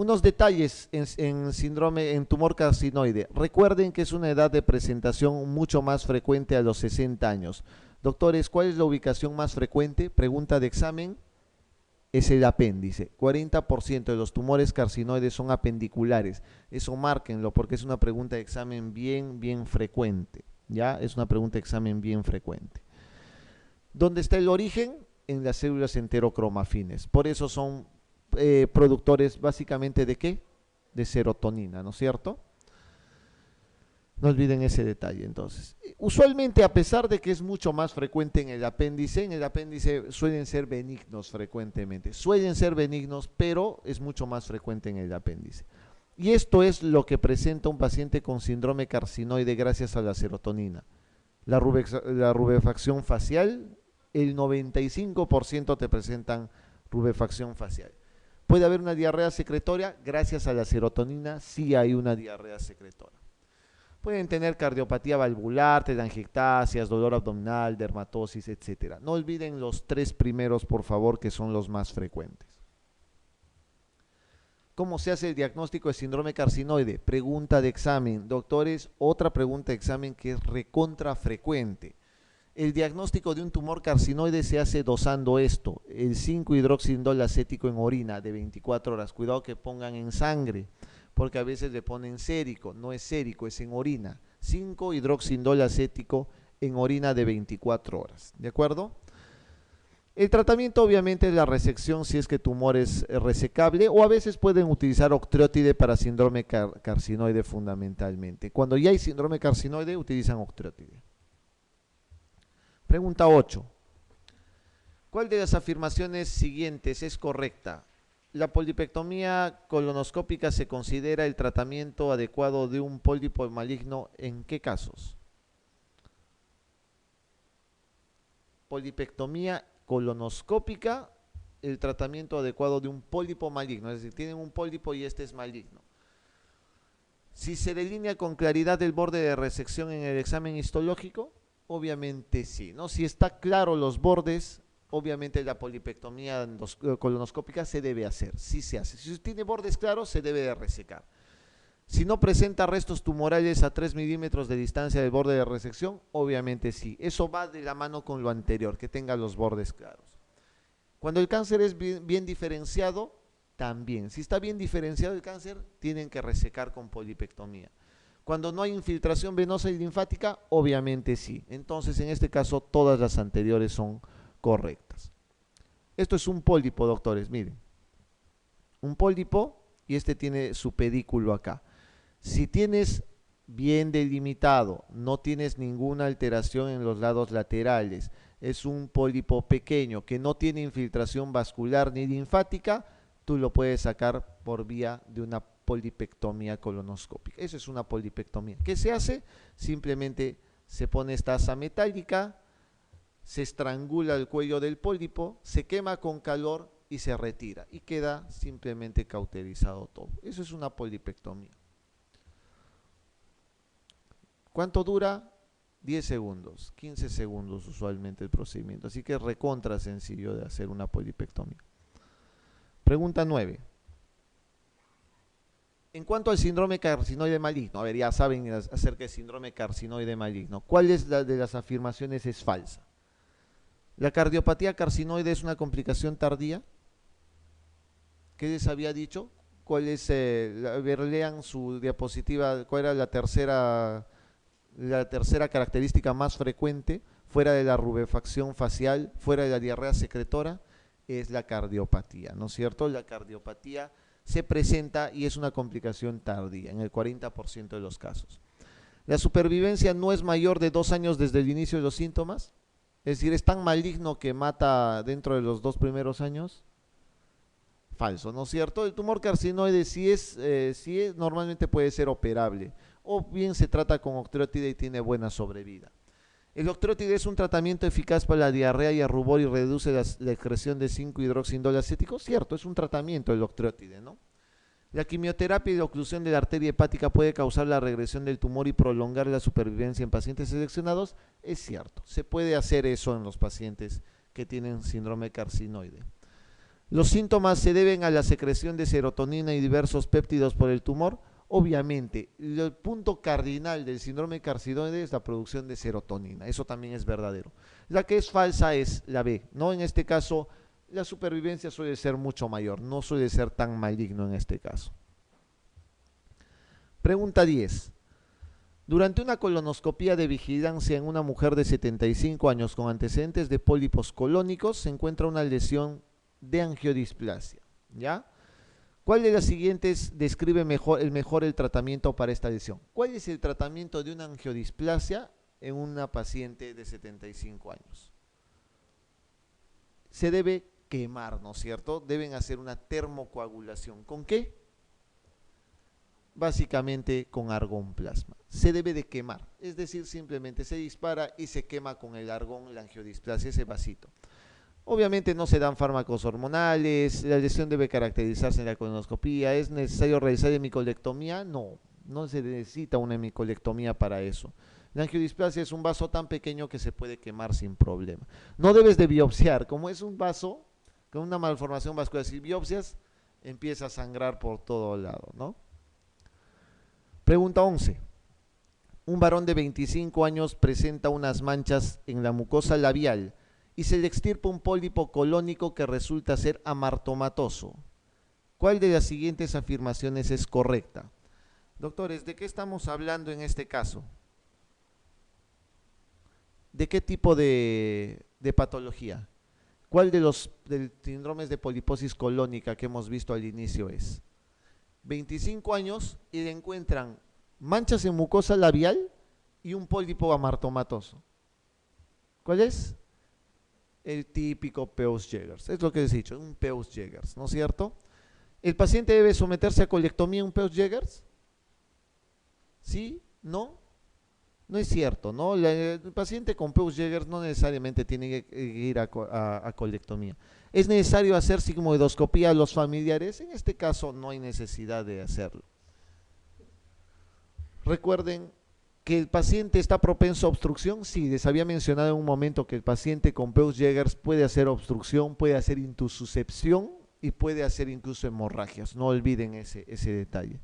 Unos detalles en síndrome, en tumor carcinoide. Recuerden que es una edad de presentación mucho más frecuente a los 60 años. Doctores, ¿cuál es la ubicación más frecuente? Pregunta de examen. Es el apéndice. 40% de los tumores carcinoides son apendiculares. Eso márquenlo porque es una pregunta de examen bien frecuente. ¿Ya? Es una pregunta de examen bien frecuente. ¿Dónde está el origen? En las células enterocromafines. Por eso son productores básicamente de ¿qué? De serotonina, ¿no es cierto? No olviden ese detalle entonces. Usualmente, a pesar de que es mucho más frecuente en el apéndice suelen ser benignos frecuentemente. Suelen ser benignos, pero es mucho más frecuente en el apéndice. Y esto es lo que presenta un paciente con síndrome carcinoide gracias a la serotonina. La rubefacción facial, el 95% te presentan rubefacción facial. ¿Puede haber una diarrea secretoria? Gracias a la serotonina sí hay una diarrea secretora. Pueden tener cardiopatía valvular, telangiectasias, dolor abdominal, dermatosis, etc. No olviden los 3 primeros, por favor, que son los más frecuentes. ¿Cómo se hace el diagnóstico de síndrome carcinoide? Pregunta de examen. Doctores, otra pregunta de examen que es recontra frecuente. El diagnóstico de un tumor carcinoide se hace dosando esto, el 5-hidroxindol acético en orina de 24 horas. Cuidado que pongan en sangre, porque a veces le ponen sérico, no es sérico, es en orina. 5-hidroxindol acético en orina de 24 horas, ¿de acuerdo? El tratamiento obviamente es la resección si es que tumor es resecable, o a veces pueden utilizar octreotide para síndrome carcinoide fundamentalmente. Cuando ya hay síndrome carcinoide utilizan octreotide. Pregunta 8. ¿Cuál de las afirmaciones siguientes es correcta? ¿La polipectomía colonoscópica se considera el tratamiento adecuado de un pólipo maligno en qué casos? Polipectomía colonoscópica, el tratamiento adecuado de un pólipo maligno, es decir, tienen un pólipo y este es maligno. Si se delinea con claridad el borde de resección en el examen histológico, obviamente sí, ¿no? Si está claro los bordes, obviamente la polipectomía colonoscópica se debe hacer, sí se hace. Si tiene bordes claros, se debe de resecar. Si no presenta restos tumorales a 3 milímetros de distancia del borde de resección, obviamente sí. Eso va de la mano con lo anterior, que tenga los bordes claros. Cuando el cáncer es bien diferenciado, también. Si está bien diferenciado el cáncer, tienen que resecar con polipectomía. Cuando no hay infiltración venosa y linfática, obviamente sí. Entonces, en este caso, todas las anteriores son correctas. Esto es un pólipo, doctores, miren. Un pólipo y este tiene su pedículo acá. Si tienes bien delimitado, no tienes ninguna alteración en los lados laterales, es un pólipo pequeño que no tiene infiltración vascular ni linfática, tú lo puedes sacar por vía de una polipectomía colonoscópica. Eso es una polipectomía. ¿Qué se hace? Simplemente se pone esta asa metálica, se estrangula el cuello del pólipo, se quema con calor y se retira. Y queda simplemente cauterizado todo. Eso es una polipectomía. ¿Cuánto dura? 10 segundos, 15 segundos usualmente el procedimiento. Así que es recontra sencillo de hacer una polipectomía. Pregunta 9. En cuanto al síndrome carcinoide maligno, a ver, ya saben acerca del síndrome carcinoide maligno. ¿Cuál de las afirmaciones es falsa? ¿La cardiopatía carcinoide es una complicación tardía? ¿Qué les había dicho? ¿Cuál es, a ver, lean su diapositiva, cuál era la tercera característica más frecuente, fuera de la rubefacción facial, fuera de la diarrea secretora? Es la cardiopatía, ¿no es cierto? La cardiopatía se presenta y es una complicación tardía en el 40% de los casos. La supervivencia no es mayor de 2 años desde el inicio de los síntomas, es decir, es tan maligno que mata dentro de los 2 primeros años. Falso, ¿no es cierto? El tumor carcinoide sí es, normalmente puede ser operable, o bien se trata con octreotide y tiene buena sobrevida. El octreotide es un tratamiento eficaz para la diarrea y el rubor y reduce la excreción de 5-hidroxindol acético. Cierto, es un tratamiento el octreotide, ¿no? La quimioterapia y la oclusión de la arteria hepática puede causar la regresión del tumor y prolongar la supervivencia en pacientes seleccionados. Es cierto, se puede hacer eso en los pacientes que tienen síndrome carcinoide. Los síntomas se deben a la secreción de serotonina y diversos péptidos por el tumor. Obviamente, el punto cardinal del síndrome carcinoide es la producción de serotonina. Eso también es verdadero. La que es falsa es la B, ¿no? En este caso, la supervivencia suele ser mucho mayor, no suele ser tan maligno en este caso. Pregunta 10. Durante una colonoscopía de vigilancia en una mujer de 75 años con antecedentes de pólipos colónicos, se encuentra una lesión de angiodisplasia, ¿ya? ¿Cuál de las siguientes describe mejor el tratamiento para esta lesión? ¿Cuál es el tratamiento de una angiodisplasia en una paciente de 75 años? Se debe quemar, ¿no es cierto? Deben hacer una termocoagulación. ¿Con qué? Básicamente con argón plasma. Se debe de quemar, es decir, simplemente se dispara y se quema con el argón la angiodisplasia, ese vasito. Obviamente no se dan fármacos hormonales, la lesión debe caracterizarse en la colonoscopía. ¿Es necesario realizar hemicolectomía? No, no se necesita una hemicolectomía para eso. La angiodisplasia es un vaso tan pequeño que se puede quemar sin problema. No debes de biopsiar, como es un vaso con una malformación vascular, si biopsias empieza a sangrar por todo lado, ¿no? Pregunta 11. Un varón de 25 años presenta unas manchas en la mucosa labial y se le extirpa un pólipo colónico que resulta ser amartomatoso. ¿Cuál de las siguientes afirmaciones es correcta? Doctores, ¿de qué estamos hablando en este caso? ¿De qué tipo de patología? ¿Cuál de los síndromes de poliposis colónica que hemos visto al inicio es? 25 años y le encuentran manchas en mucosa labial y un pólipo amartomatoso. ¿Cuál es? El típico Peutz-Jeghers. Es lo que les he dicho, un Peutz-Jeghers, ¿no es cierto? ¿El paciente debe someterse a colectomía en un Peutz-Jeghers? ¿Sí? ¿No? No es cierto, ¿no? El paciente con Peutz-Jeghers no necesariamente tiene que ir a colectomía. ¿Es necesario hacer sigmoidoscopía a los familiares? En este caso no hay necesidad de hacerlo. Recuerden que el paciente está propenso a obstrucción. Sí, les había mencionado en un momento que el paciente con Peutz-Jeghers puede hacer obstrucción, puede hacer intususcepción y puede hacer incluso hemorragias. No olviden ese detalle.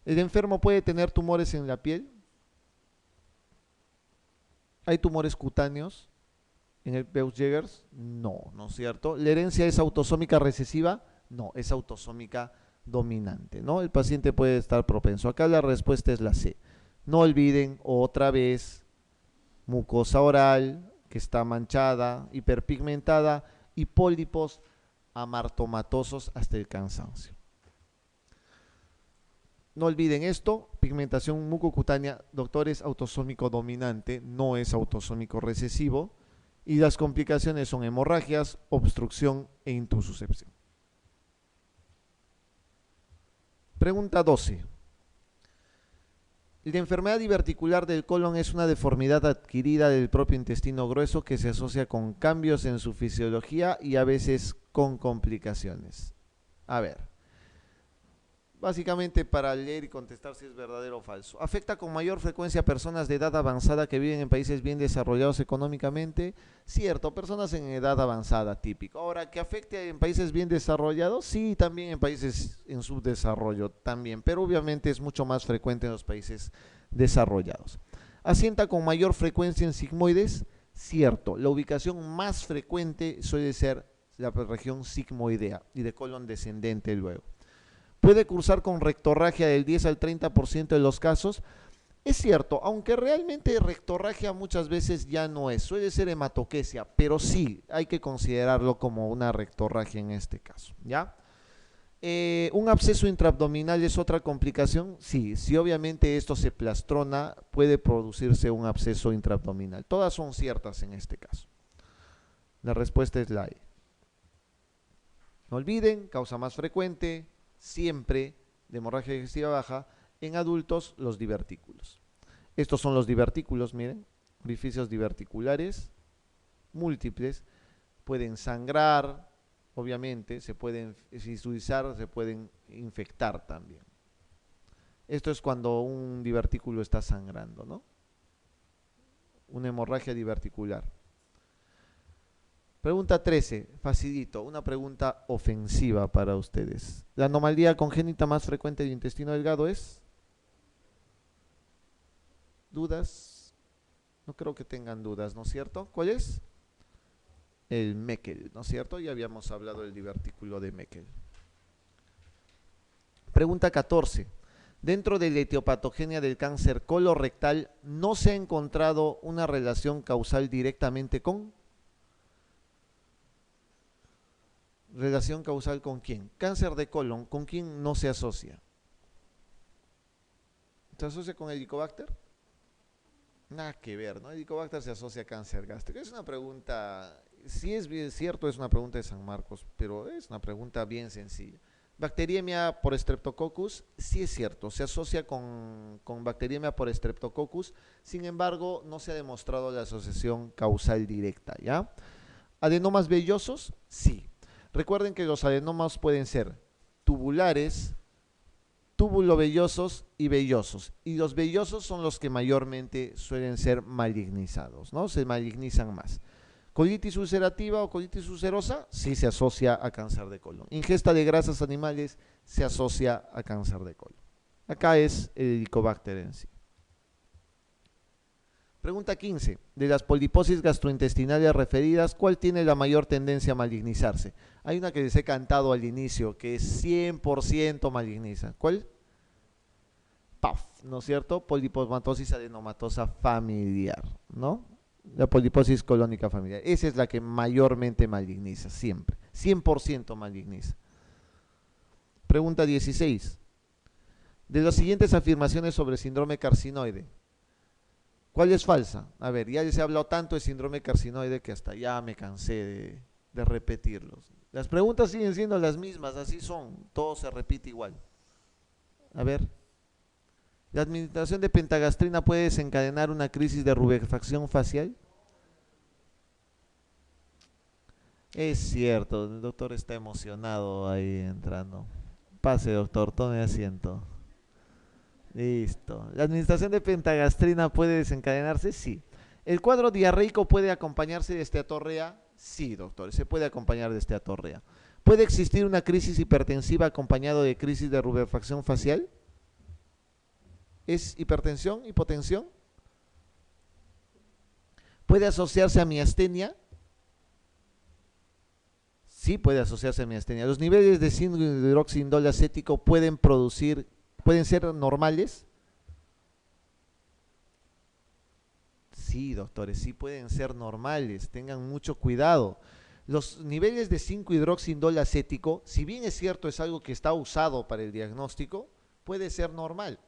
¿El enfermo puede tener tumores en la piel? ¿Hay tumores cutáneos en el Peutz-Jeghers? No, ¿no es cierto? ¿La herencia es autosómica recesiva? No, es autosómica dominante, ¿no? El paciente puede estar propenso. Acá la respuesta es la C. No olviden otra vez mucosa oral que está manchada, hiperpigmentada y pólipos amartomatosos hasta el cansancio. No olviden esto, pigmentación mucocutánea, doctores, autosómico dominante, no es autosómico recesivo, y las complicaciones son hemorragias, obstrucción e intususcepción. Pregunta 12. La enfermedad diverticular del colon es una deformidad adquirida del propio intestino grueso que se asocia con cambios en su fisiología y a veces con complicaciones. A ver. Básicamente para leer y contestar si es verdadero o falso. ¿Afecta con mayor frecuencia a personas de edad avanzada que viven en países bien desarrollados económicamente? Cierto, personas en edad avanzada, típico. Ahora, ¿que afecte en países bien desarrollados? Sí, también en países en subdesarrollo, también. Pero obviamente es mucho más frecuente en los países desarrollados. ¿Asienta con mayor frecuencia en sigmoides? Cierto, la ubicación más frecuente suele ser la región sigmoidea y de colon descendente luego. ¿Puede cursar con rectorragia del 10 al 30% de los casos? Es cierto, aunque realmente rectorragia muchas veces ya no es, suele ser hematoquesia, pero sí, hay que considerarlo como una rectorragia en este caso, ¿ya? ¿Un absceso intraabdominal es otra complicación? Sí, si obviamente esto se plastrona, puede producirse un absceso intraabdominal. Todas son ciertas en este caso. La respuesta es la E. No olviden, causa más frecuente, siempre de hemorragia digestiva baja, en adultos los divertículos. Estos son los divertículos, miren, orificios diverticulares múltiples, pueden sangrar, obviamente, se pueden fisurizar, se pueden infectar también. Esto es cuando un divertículo está sangrando, ¿no? Una hemorragia diverticular. Pregunta 13, facilito, una pregunta ofensiva para ustedes. ¿La anomalía congénita más frecuente del intestino delgado es? ¿Dudas? No creo que tengan dudas, ¿no es cierto? ¿Cuál es? El Meckel, ¿no es cierto? Ya habíamos hablado del divertículo de Meckel. Pregunta 14. Dentro de la etiopatogenia del cáncer colorectal, ¿no se ha encontrado una relación causal directamente con? ¿Relación causal con quién? Cáncer de colon, ¿con quién no se asocia? ¿Se asocia con el Helicobacter? Nada que ver, ¿no? El Helicobacter se asocia a cáncer gástrico. Es una pregunta, si es bien cierto, es una pregunta de San Marcos, pero es una pregunta bien sencilla. Bacteriemia por Streptococcus, sí es cierto, se asocia con bacteriemia por Streptococcus, sin embargo, no se ha demostrado la asociación causal directa, ¿ya? ¿Adenomas vellosos? Sí. Recuerden que los adenomas pueden ser tubulares, tubulovellosos y vellosos. Y los vellosos son los que mayormente suelen ser malignizados, ¿no? Se malignizan más. Colitis ulcerativa o colitis ulcerosa sí se asocia a cáncer de colon. Ingesta de grasas animales se asocia a cáncer de colon. Acá es el Helicobacter en sí. Pregunta 15. De las poliposis gastrointestinales referidas, ¿cuál tiene la mayor tendencia a malignizarse? Hay una que les he cantado al inicio, que es 100% maligniza. ¿Cuál? PAF, ¿no es cierto? Poliposmatosis adenomatosa familiar, ¿no? La poliposis colónica familiar. Esa es la que mayormente maligniza, siempre. 100% maligniza. Pregunta 16. De las siguientes afirmaciones sobre síndrome carcinoide, ¿cuál es falsa? A ver, ya les he hablado tanto de síndrome carcinoide que hasta ya me cansé de repetirlos. Las preguntas siguen siendo las mismas, así son, todo se repite igual. A ver, ¿la administración de pentagastrina puede desencadenar una crisis de rubefacción facial? Es cierto, el doctor está emocionado ahí entrando. Pase, doctor, tome asiento. Listo. ¿La administración de pentagastrina puede desencadenarse? Sí. ¿El cuadro diarreico puede acompañarse de esteatorrea? Sí, doctor, se puede acompañar de esteatorrea. ¿Puede existir una crisis hipertensiva acompañado de crisis de rubefacción facial? ¿Es hipertensión, hipotensión? ¿Puede asociarse a miastenia? Sí, puede asociarse a miastenia. ¿Los niveles de síndrome de hidroxiindol acético pueden ser normales? Sí, doctores, sí pueden ser normales, tengan mucho cuidado. Los niveles de 5-hidroxiindol acético, si bien es cierto, es algo que está usado para el diagnóstico, puede ser normal,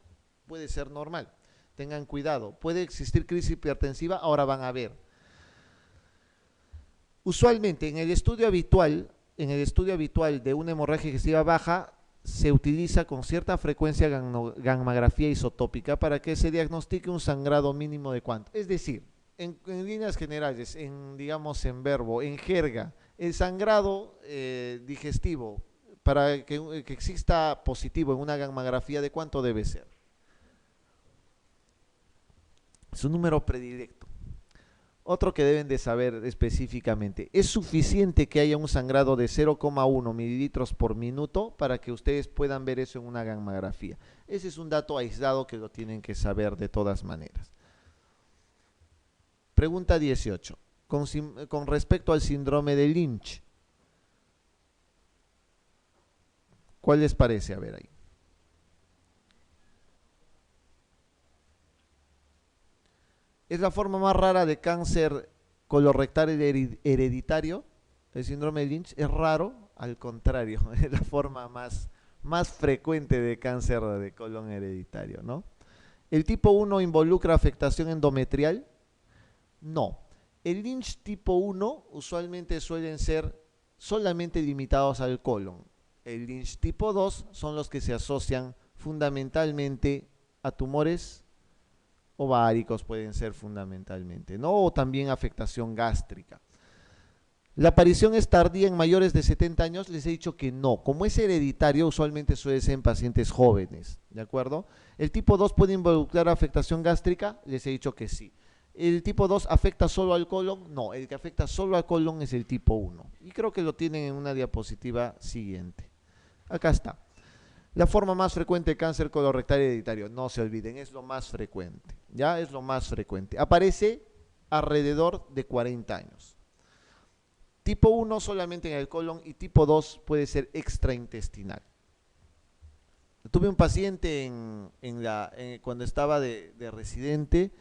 tengan cuidado. Puede existir crisis hipertensiva, ahora van a ver. Usualmente en el estudio habitual de una hemorragia digestiva baja, se utiliza con cierta frecuencia gammagrafía isotópica para que se diagnostique un sangrado mínimo de cuánto. Es decir, en líneas generales, digamos en verbo, en jerga, el sangrado digestivo, para que exista positivo en una gammagrafía, ¿de cuánto debe ser? Su número predilecto. Otro que deben de saber específicamente, ¿es suficiente que haya un sangrado de 0,1 mililitros por minuto para que ustedes puedan ver eso en una gammagrafía? Ese es un dato aislado que lo tienen que saber de todas maneras. Pregunta 18. Con respecto al síndrome de Lynch, ¿cuál les parece? A ver ahí. ¿Es la forma más rara de cáncer colorectal hereditario? El síndrome de Lynch es raro, al contrario, es la forma más frecuente de cáncer de colon hereditario, ¿no? ¿El tipo 1 involucra afectación endometrial? No. El Lynch tipo 1 usualmente suelen ser solamente limitados al colon. El Lynch tipo 2 son los que se asocian fundamentalmente a tumores ováricos, pueden ser fundamentalmente, ¿no? O también afectación gástrica. La aparición es tardía en mayores de 70 años, les he dicho que no. Como es hereditario, usualmente suele ser en pacientes jóvenes, ¿de acuerdo? El tipo 2 puede involucrar afectación gástrica, les he dicho que sí. ¿El tipo 2 afecta solo al colon? No, el que afecta solo al colon es el tipo 1. Y creo que lo tienen en una diapositiva siguiente. Acá está. La forma más frecuente de cáncer colorectal hereditario, no se olviden, es lo más frecuente. Ya es lo más frecuente. Aparece alrededor de 40 años. Tipo 1 solamente en el colon y tipo 2 puede ser extraintestinal. Tuve un paciente cuando estaba de residente,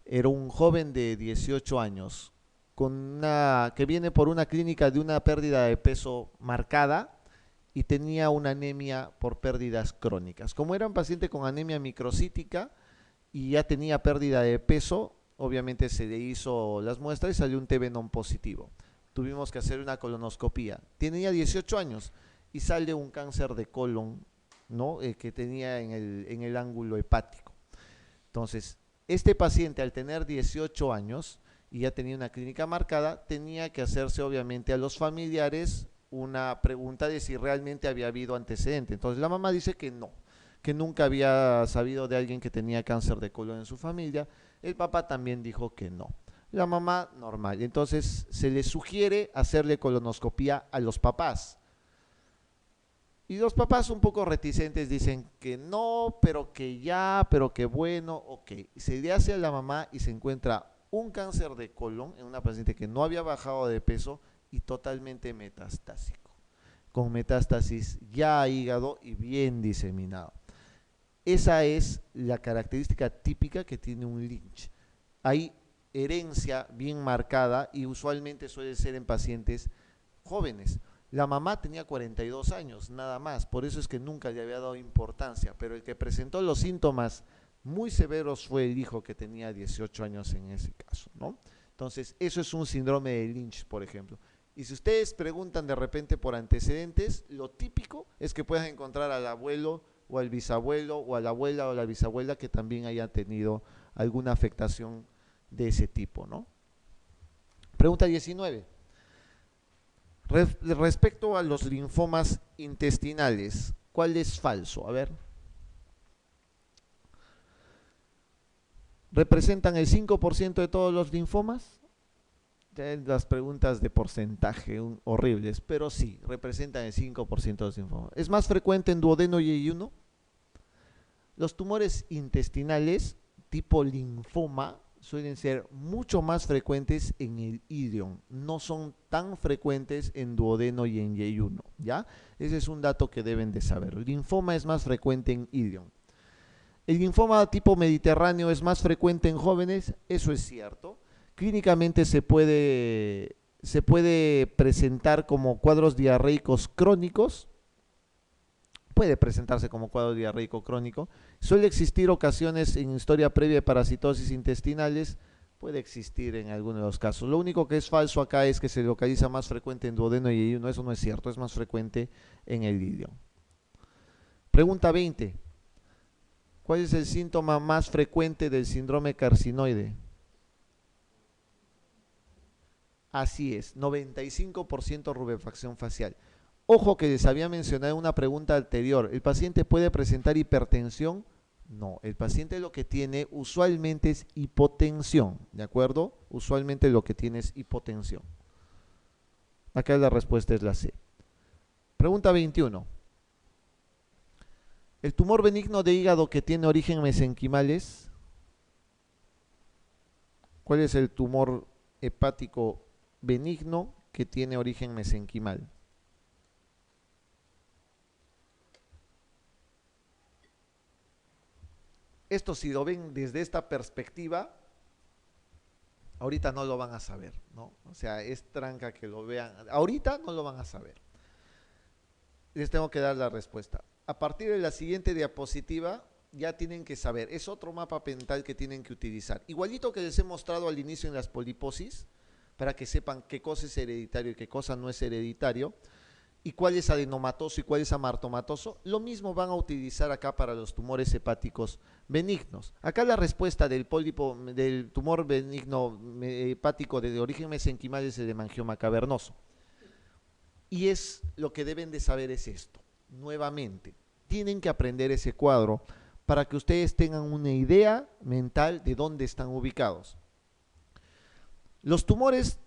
era un joven de 18 años, que viene por una clínica de una pérdida de peso marcada y tenía una anemia por pérdidas crónicas. Como era un paciente con anemia microcítica y ya tenía pérdida de peso, obviamente se le hizo las muestras y salió un TB non positivo. Tuvimos que hacer una colonoscopía. Tenía 18 años y sale un cáncer de colon, ¿no? Que tenía en el ángulo hepático. Entonces, este paciente al tener 18 años y ya tenía una clínica marcada, tenía que hacerse obviamente a los familiares una pregunta de si realmente había habido antecedente. Entonces la mamá dice que no, que nunca había sabido de alguien que tenía cáncer de colon en su familia. El papá también dijo que no. La mamá normal. Entonces se le sugiere hacerle colonoscopía a los papás. Y los papás un poco reticentes dicen que no, pero que ya, pero que bueno, ok. Se le hace a la mamá y se encuentra un cáncer de colon en una paciente que no había bajado de peso y totalmente metastásico, con metástasis ya a hígado y bien diseminado. Esa es la característica típica que tiene un Lynch. Hay herencia bien marcada y usualmente suele ser en pacientes jóvenes. La mamá tenía 42 años, nada más, por eso es que nunca le había dado importancia, pero el que presentó los síntomas muy severos fue el hijo que tenía 18 años en ese caso, ¿no? Entonces, eso es un síndrome de Lynch, por ejemplo. Y si ustedes preguntan de repente por antecedentes, lo típico es que puedan encontrar al abuelo o al bisabuelo o a la abuela o a la bisabuela que también haya tenido alguna afectación de ese tipo, ¿no? Pregunta 19. Respecto a los linfomas intestinales, ¿cuál es falso? A ver. ¿Representan el 5% de todos los linfomas? Ya las preguntas de porcentaje horribles, pero sí, representan el 5% de los linfomas. ¿Es más frecuente en duodeno y yeyuno? Los tumores intestinales tipo linfoma suelen ser mucho más frecuentes en el ilion, no son tan frecuentes en duodeno y en yeyuno, ¿ya? Ese es un dato que deben de saber. El linfoma es más frecuente en ilion. ¿El linfoma tipo mediterráneo es más frecuente en jóvenes? Eso es cierto. Clínicamente se puede presentar como cuadros diarreicos crónicos, puede presentarse como cuadro diarreico crónico. Suele existir ocasiones en historia previa de parasitosis intestinales, puede existir en algunos de los casos. Lo único que es falso acá es que se localiza más frecuente en duodeno y yeyuno, eso no es cierto, es más frecuente en el ilion. Pregunta 20. ¿Cuál es el síntoma más frecuente del síndrome carcinoide? Así es, 95% rubefacción facial. Ojo que les había mencionado en una pregunta anterior, ¿el paciente puede presentar hipertensión? No, el paciente lo que tiene usualmente es hipotensión, ¿de acuerdo? Usualmente lo que tiene es hipotensión. Acá la respuesta es la C. Pregunta 21. ¿El tumor benigno de hígado que tiene origen mesenquimal es? ¿Cuál es el tumor hepático benigno que tiene origen mesenquimal? Esto, si lo ven desde esta perspectiva, ahorita no lo van a saber, ¿no? O sea, es tranca que lo vean. Ahorita no lo van a saber. Les tengo que dar la respuesta. A partir de la siguiente diapositiva, ya tienen que saber. Es otro mapa mental que tienen que utilizar. Igualito que les he mostrado al inicio en las poliposis, para que sepan qué cosa es hereditario y qué cosa no es hereditario, y cuál es adenomatoso y cuál es amartomatoso, lo mismo van a utilizar acá para los tumores hepáticos benignos. Acá la respuesta del tumor benigno hepático de origen mesenquimal es el hemangioma cavernoso. Y es lo que deben de saber es esto. Nuevamente, tienen que aprender ese cuadro para que ustedes tengan una idea mental de dónde están ubicados. Los tumores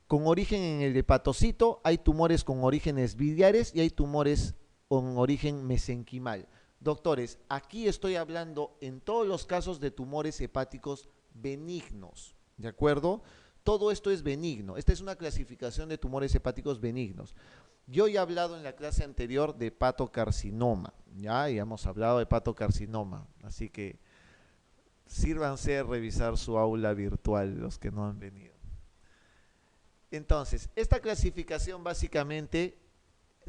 con origen en el hepatocito, hay tumores con orígenes biliares y hay tumores con origen mesenquimal. Doctores, aquí estoy hablando en todos los casos de tumores hepáticos benignos, ¿de acuerdo? Todo esto es benigno. Esta es una clasificación de tumores hepáticos benignos. Yo ya he hablado en la clase anterior de hepatocarcinoma, ya hemos hablado de hepatocarcinoma, así que sírvanse a revisar su aula virtual los que no han venido. Entonces, esta clasificación básicamente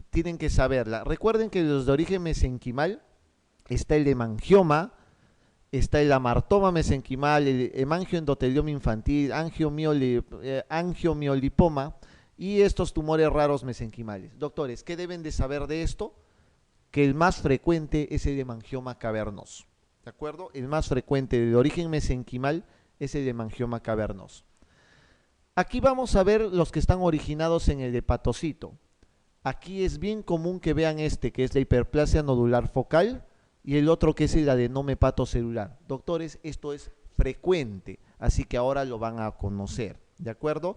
tienen que saberla. Recuerden que los de origen mesenquimal está el hemangioma, está el amartoma mesenquimal, el hemangioendotelioma infantil, angiomiolipoma y estos tumores raros mesenquimales. Doctores, ¿qué deben de saber de esto? Que el más frecuente es el hemangioma cavernoso. ¿De acuerdo? El más frecuente de origen mesenquimal es el hemangioma cavernoso. Aquí vamos a ver los que están originados en el hepatocito. Aquí es bien común que vean este, que es la hiperplasia nodular focal, y el otro que es el adenoma hepatocelular. Doctores, esto es frecuente, así que ahora lo van a conocer, ¿de acuerdo?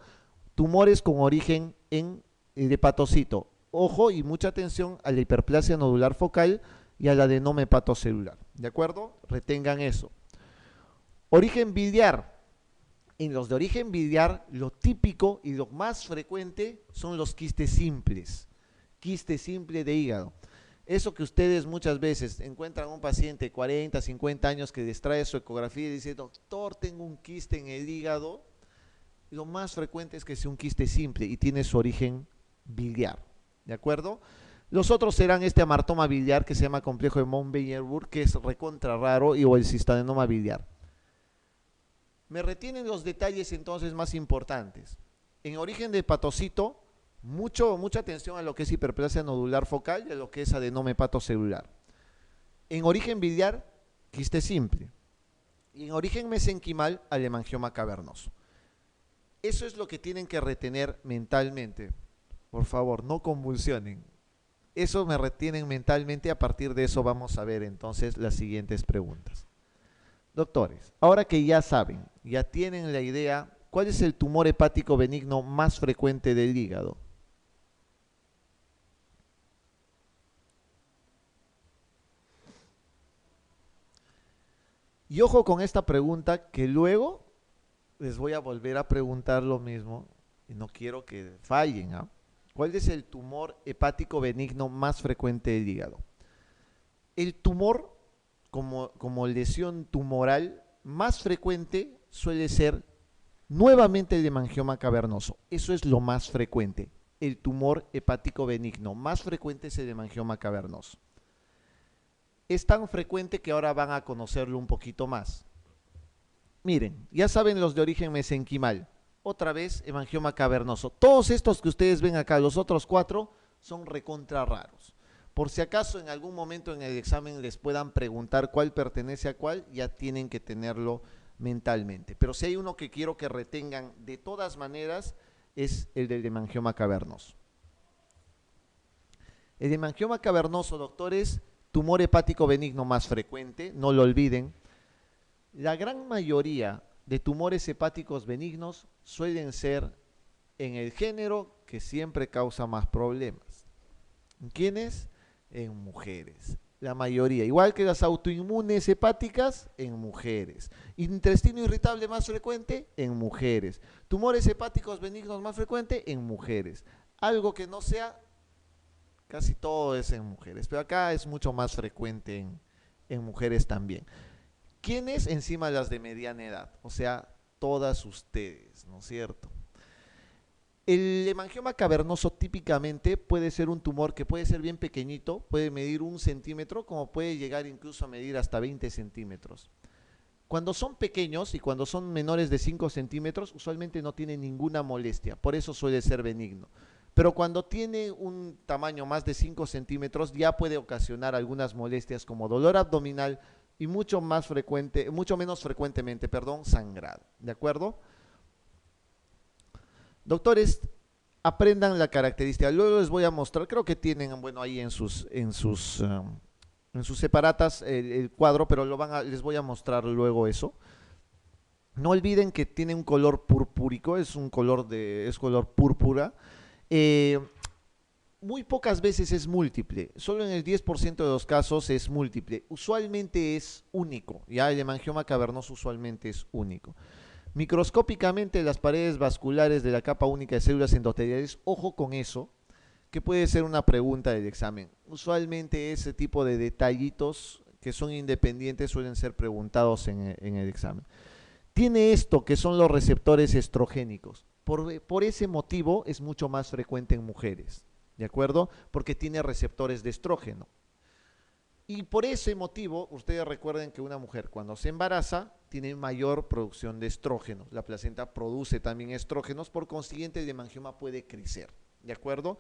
Tumores con origen en el hepatocito. Ojo y mucha atención a la hiperplasia nodular focal y al adenoma hepatocelular, ¿de acuerdo? Retengan eso. Origen biliar. En los de origen biliar, lo típico y lo más frecuente son los quistes simples. Quiste simple de hígado. Eso que ustedes muchas veces encuentran a un paciente de 40, 50 años que les trae su ecografía y dice, doctor, tengo un quiste en el hígado. Lo más frecuente es que sea un quiste simple y tiene su origen biliar. ¿De acuerdo? Los otros serán este amartoma biliar que se llama complejo de Mond-Weierburg, que es recontra raro, o el cistadenoma biliar. Me retienen los detalles entonces más importantes. En origen de hepatocito, mucha atención a lo que es hiperplasia nodular focal y a lo que es adenoma hepatocelular. En origen biliar, quiste simple. Y en origen mesenquimal, al hemangioma cavernoso. Eso es lo que tienen que retener mentalmente. Por favor, no convulsionen. Eso me retienen mentalmente. A partir de eso vamos a ver entonces las siguientes preguntas. Doctores, ahora que ya saben, ya tienen la idea, ¿cuál es el tumor hepático benigno más frecuente del hígado? Y ojo con esta pregunta que luego les voy a volver a preguntar lo mismo y no quiero que fallen, ¿ah? ¿Cuál es el tumor hepático benigno más frecuente del hígado? El tumor como lesión tumoral más frecuente suele ser nuevamente el hemangioma cavernoso. Eso es lo más frecuente. El tumor hepático benigno más frecuente es el hemangioma cavernoso. Es tan frecuente que ahora van a conocerlo un poquito más. Miren, ya saben los de origen mesenquimal. Otra vez, hemangioma cavernoso. Todos estos que ustedes ven acá, los otros 4, son recontra raros. Por si acaso en algún momento en el examen les puedan preguntar cuál pertenece a cuál, ya tienen que tenerlo mentalmente. Pero si hay uno que quiero que retengan de todas maneras, es el del hemangioma cavernoso. El hemangioma cavernoso, doctores, tumor hepático benigno más frecuente, no lo olviden. La gran mayoría de tumores hepáticos benignos suelen ser en el género que siempre causa más problemas. ¿En quiénes? En mujeres. La mayoría, igual que las autoinmunes hepáticas, en mujeres. Intestino irritable más frecuente, en mujeres. Tumores hepáticos benignos más frecuente, en mujeres. Algo que no sea, casi todo es en mujeres, pero acá es mucho más frecuente en mujeres también. ¿Quiénes? Encima las de mediana edad, o sea, todas ustedes, ¿no es cierto? El hemangioma cavernoso típicamente puede ser un tumor que puede ser bien pequeñito, puede medir 1 centímetro, como puede llegar incluso a medir hasta 20 centímetros. Cuando son pequeños y cuando son menores de 5 centímetros, usualmente no tienen ninguna molestia, por eso suele ser benigno. Pero cuando tiene un tamaño más de 5 centímetros, ya puede ocasionar algunas molestias como dolor abdominal y mucho menos frecuentemente, sangrado. ¿De acuerdo? Doctores, aprendan la característica. Luego les voy a mostrar, creo que tienen, bueno, ahí en sus separatas el cuadro, pero les voy a mostrar luego eso. No olviden que tiene un color purpúrico, es color púrpura. Eh, Muy pocas veces es múltiple, solo en el 10% de los casos es múltiple. Usualmente es único, ya el hemangioma cavernoso usualmente es único. Microscópicamente las paredes vasculares de la capa única de células endoteliales, ojo con eso, que puede ser una pregunta del examen. Usualmente ese tipo de detallitos que son independientes suelen ser preguntados en el examen. Tiene esto que son los receptores estrogénicos. Por ese motivo es mucho más frecuente en mujeres, ¿de acuerdo? Porque tiene receptores de estrógeno. Y por ese motivo, ustedes recuerden que una mujer cuando se embaraza tiene mayor producción de estrógenos. La placenta produce también estrógenos, por consiguiente el hemangioma puede crecer, ¿de acuerdo?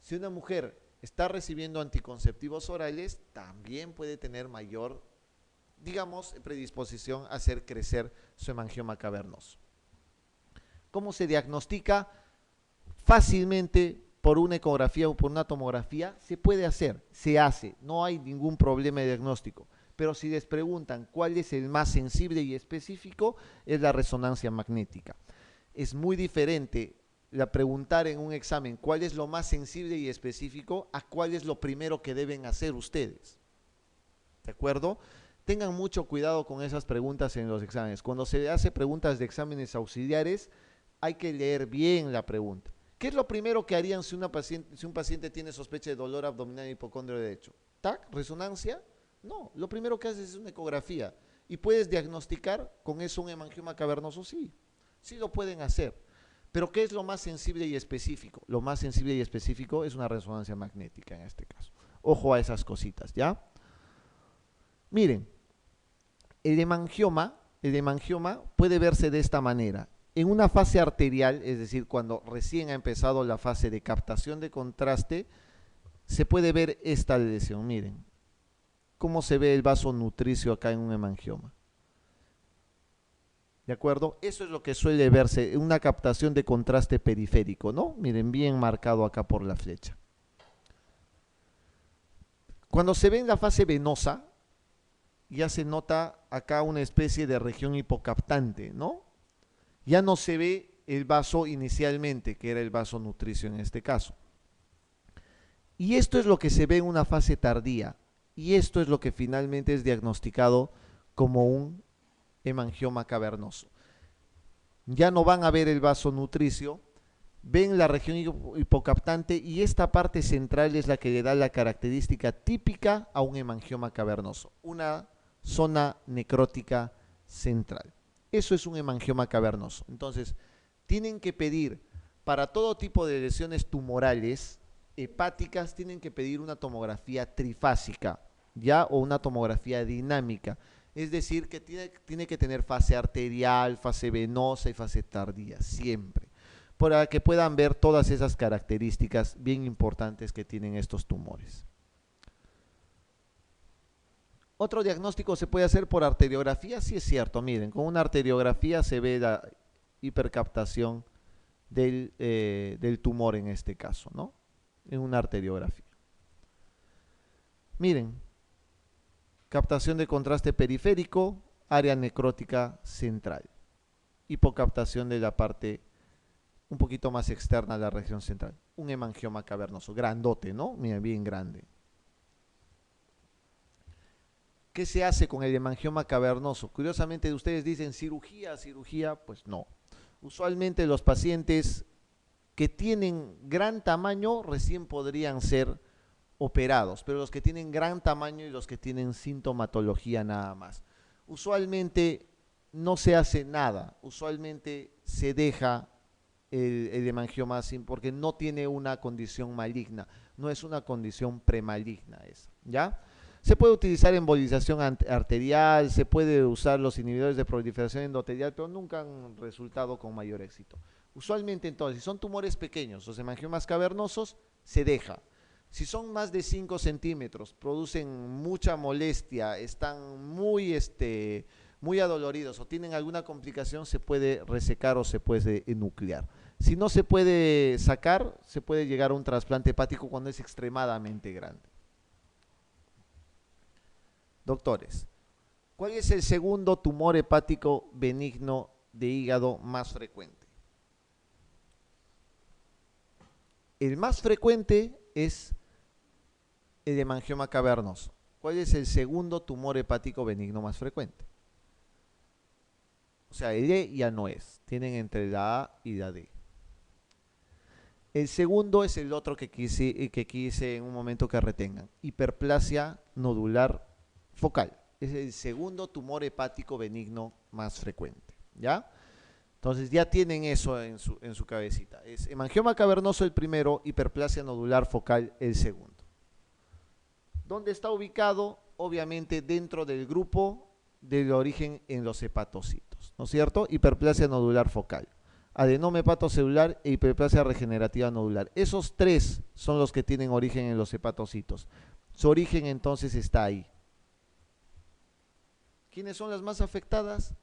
Si una mujer está recibiendo anticonceptivos orales, también puede tener mayor, digamos, predisposición a hacer crecer su hemangioma cavernoso. ¿Cómo se diagnostica? Fácilmente por una ecografía o por una tomografía se puede hacer, se hace, no hay ningún problema de diagnóstico. Pero si les preguntan cuál es el más sensible y específico, es la resonancia magnética. Es muy diferente preguntar en un examen cuál es lo más sensible y específico a cuál es lo primero que deben hacer ustedes. ¿De acuerdo? Tengan mucho cuidado con esas preguntas en los exámenes. Cuando se hace preguntas de exámenes auxiliares, hay que leer bien la pregunta. ¿Qué es lo primero que harían si un paciente tiene sospecha de dolor abdominal en hipocondrio derecho? ¿TAC? ¿Resonancia? No, lo primero que haces es una ecografía. ¿Y puedes diagnosticar con eso un hemangioma cavernoso? Sí, sí lo pueden hacer. Pero ¿qué es lo más sensible y específico? Lo más sensible y específico es una resonancia magnética en este caso. Ojo a esas cositas, ¿ya? Miren, el hemangioma puede verse de esta manera. En una fase arterial, es decir, cuando recién ha empezado la fase de captación de contraste, se puede ver esta lesión. Miren, cómo se ve el vaso nutricio acá en un hemangioma. ¿De acuerdo? Eso es lo que suele verse, una captación de contraste periférico, ¿no? Miren, bien marcado acá por la flecha. Cuando se ve en la fase venosa, ya se nota acá una especie de región hipocaptante, ¿no? Ya no se ve el vaso inicialmente, que era el vaso nutricio en este caso. Y esto es lo que se ve en una fase tardía. Y esto es lo que finalmente es diagnosticado como un hemangioma cavernoso. Ya no van a ver el vaso nutricio, ven la región hipocaptante y esta parte central es la que le da la característica típica a un hemangioma cavernoso, una zona necrótica central. Eso es un hemangioma cavernoso. Entonces, tienen que pedir para todo tipo de lesiones tumorales hepáticas, tienen que pedir una tomografía trifásica, ¿ya? O una tomografía dinámica. Es decir, que tiene que tener fase arterial, fase venosa y fase tardía, siempre. Para que puedan ver todas esas características bien importantes que tienen estos tumores. Otro diagnóstico se puede hacer por arteriografía, sí es cierto, miren, con una arteriografía se ve la hipercaptación del tumor en este caso, ¿no? En una arteriografía. Miren, captación de contraste periférico, área necrótica central, hipocaptación de la parte un poquito más externa a la región central, un hemangioma cavernoso, grandote, ¿no? Miren, bien grande. ¿Qué se hace con el hemangioma cavernoso? Curiosamente ustedes dicen cirugía, pues no. Usualmente los pacientes que tienen gran tamaño recién podrían ser operados, pero los que tienen gran tamaño y los que tienen sintomatología nada más. Usualmente no se hace nada, usualmente se deja el hemangioma porque no tiene una condición maligna, no es una condición premaligna esa, ¿ya? Se puede utilizar embolización arterial, se puede usar los inhibidores de proliferación endotelial, pero nunca han resultado con mayor éxito. Usualmente entonces, si son tumores pequeños, los hemangiomas cavernosos, se deja. Si son más de 5 centímetros, producen mucha molestia, están muy adoloridos o tienen alguna complicación, se puede resecar o se puede enuclear. Si no se puede sacar, se puede llegar a un trasplante hepático cuando es extremadamente grande. Doctores, ¿Cuál es el segundo tumor hepático benigno de hígado más frecuente? El más frecuente es el hemangioma cavernoso. ¿Cuál es el segundo tumor hepático benigno más frecuente? O sea, el E ya no es. Tienen entre la A y la D. El segundo es el otro que quise en un momento que retengan. Hiperplasia nodular focal. Es el segundo tumor hepático benigno más frecuente. ¿Ya? Entonces ya tienen eso en su cabecita. Es hemangioma cavernoso el primero, hiperplasia nodular focal el segundo. ¿Dónde está ubicado? Obviamente dentro del grupo del origen en los hepatocitos, ¿no es cierto? Hiperplasia nodular focal, adenoma hepatocelular e hiperplasia regenerativa nodular. Esos tres son los que tienen origen en los hepatocitos. Su origen entonces está ahí. ¿Quiénes son las más afectadas?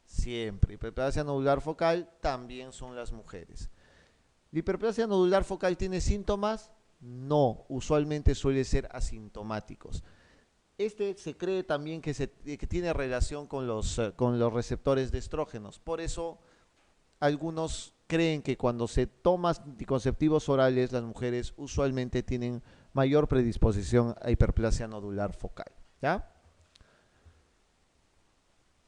Siempre. Hiperplasia nodular focal también son las mujeres. ¿La hiperplasia nodular focal tiene síntomas? No, usualmente suele ser asintomáticos. Este se cree también que tiene relación con los receptores de estrógenos. Por eso algunos creen que cuando se toman anticonceptivos orales, las mujeres usualmente tienen mayor predisposición a hiperplasia nodular focal. ¿Ya?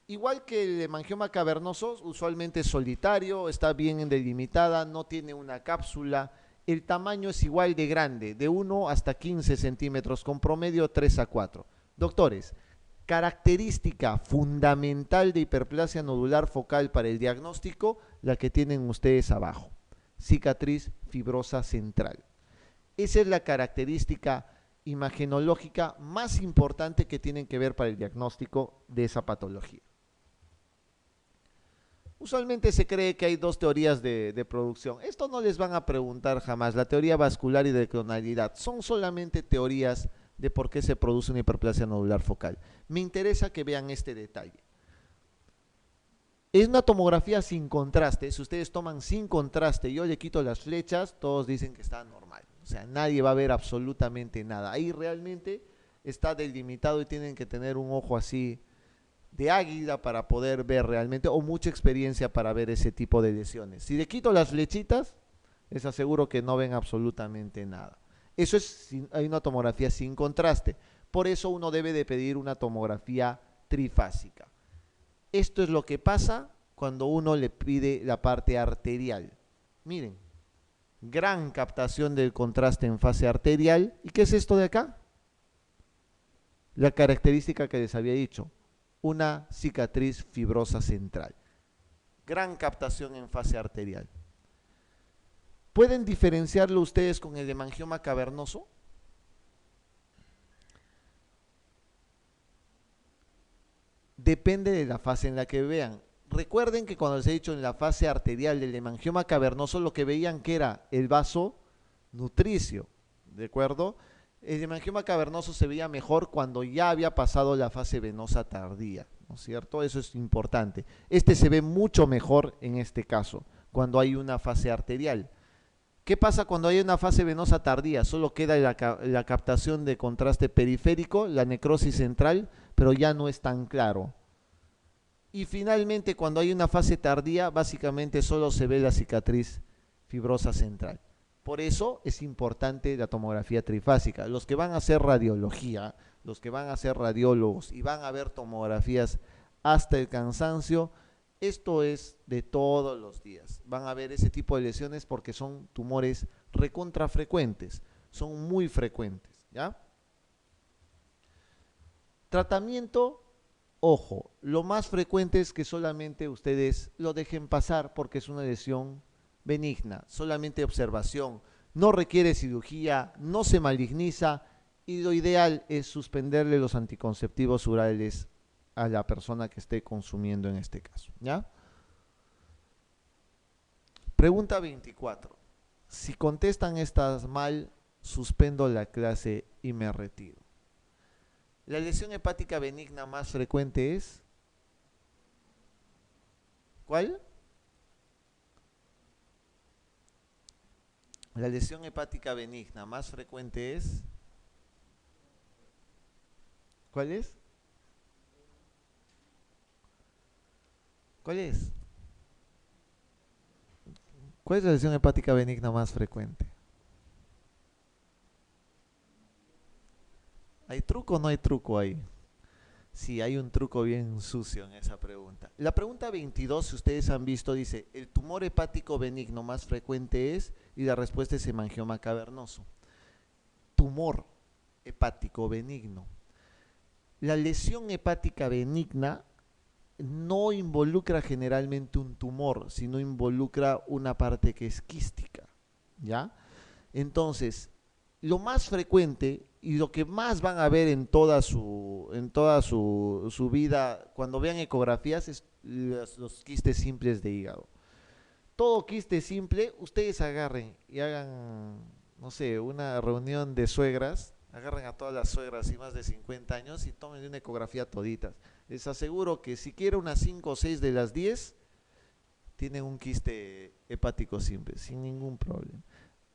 Igual que el hemangioma cavernoso, usualmente es solitario, está bien delimitada, no tiene una cápsula. El tamaño es igual de grande, de 1 hasta 15 centímetros, con promedio 3 a 4. Doctores, característica fundamental de hiperplasia nodular focal para el diagnóstico, la que tienen ustedes abajo. Cicatriz fibrosa central. Esa es la característica imagenológica más importante que tienen que ver para el diagnóstico de esa patología. Usualmente se cree que hay dos teorías de producción. Esto no les van a preguntar jamás. La teoría vascular y de clonalidad son solamente teorías de por qué se produce una hiperplasia nodular focal. Me interesa que vean este detalle. Es una tomografía sin contraste. Si ustedes toman sin contraste y yo le quito las flechas, todos dicen que está normal. O sea, nadie va a ver absolutamente nada. Ahí realmente está delimitado y tienen que tener un ojo así de águila para poder ver realmente, o mucha experiencia para ver ese tipo de lesiones. Si le quito las flechitas, les aseguro que no ven absolutamente nada. Eso es, hay una tomografía sin contraste. Por eso uno debe de pedir una tomografía trifásica. Esto es lo que pasa cuando uno le pide la parte arterial. Miren, gran captación del contraste en fase arterial. ¿Y qué es esto de acá? La característica que les había dicho, una cicatriz fibrosa central. Gran captación en fase arterial. ¿Pueden diferenciarlo ustedes con el hemangioma cavernoso? Depende de la fase en la que vean. Recuerden que cuando les he dicho en la fase arterial del hemangioma cavernoso, lo que veían que era el vaso nutricio, ¿de acuerdo? El hemangioma cavernoso se veía mejor cuando ya había pasado la fase venosa tardía, ¿no es cierto? Eso es importante. Este se ve mucho mejor en este caso, cuando hay una fase arterial. ¿Qué pasa cuando hay una fase venosa tardía? Solo queda la captación de contraste periférico, la necrosis central, pero ya no es tan claro. Y finalmente, cuando hay una fase tardía, básicamente solo se ve la cicatriz fibrosa central. Por eso es importante la tomografía trifásica. Los que van a hacer radiología, los que van a ser radiólogos y van a ver tomografías hasta el cansancio, esto es de todos los días. Van a ver ese tipo de lesiones porque son tumores recontrafrecuentes, son muy frecuentes, ¿ya? Tratamiento, ojo, lo más frecuente es que solamente ustedes lo dejen pasar porque es una lesión benigna, solamente observación, no requiere cirugía, no se maligniza y lo ideal es suspenderle los anticonceptivos orales a la persona que esté consumiendo en este caso, ¿ya? Pregunta 24. Si contestan estas mal, suspendo la clase y me retiro. La lesión hepática benigna más frecuente es ¿cuál? La lesión hepática benigna más frecuente es ¿cuál es? ¿Cuál es? ¿Cuál es la lesión hepática benigna más frecuente? ¿Hay truco o no hay truco ahí? Sí, hay un truco bien sucio en esa pregunta. La pregunta 22, si ustedes han visto, dice, ¿el tumor hepático benigno más frecuente es? Y la respuesta es hemangioma cavernoso. Tumor hepático benigno. La lesión hepática benigna no involucra generalmente un tumor, sino involucra una parte que es quística, ¿ya? Entonces, lo más frecuente y lo que más van a ver en toda su vida cuando vean ecografías es los quistes simples de hígado. Todo quiste simple, ustedes agarren y hagan, no sé, una reunión de suegras, agarren a todas las suegras y más de 50 años y tomen una ecografía toditas. Les aseguro que siquiera unas 5 o 6 de las 10 tienen un quiste hepático simple, sin ningún problema.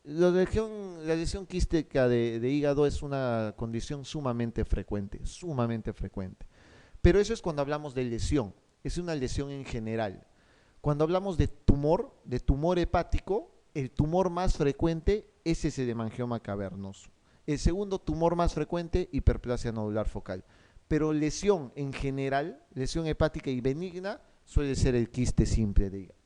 La lesión quística de hígado es una condición sumamente frecuente, sumamente frecuente. Pero eso es cuando hablamos de lesión, es una lesión en general. Cuando hablamos de tumor hepático, el tumor más frecuente es ese de hemangioma cavernoso. El segundo tumor más frecuente, hiperplasia nodular focal. Pero lesión en general, lesión hepática y benigna, suele ser el quiste simple de hígado.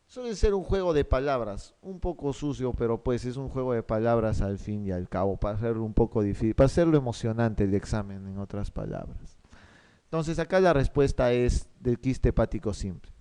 Suele ser un juego de palabras, un poco sucio, pero pues es un juego de palabras al fin y al cabo, para hacerlo un poco difícil, para hacerlo emocionante el examen, en otras palabras. Entonces acá la respuesta es del quiste hepático simple.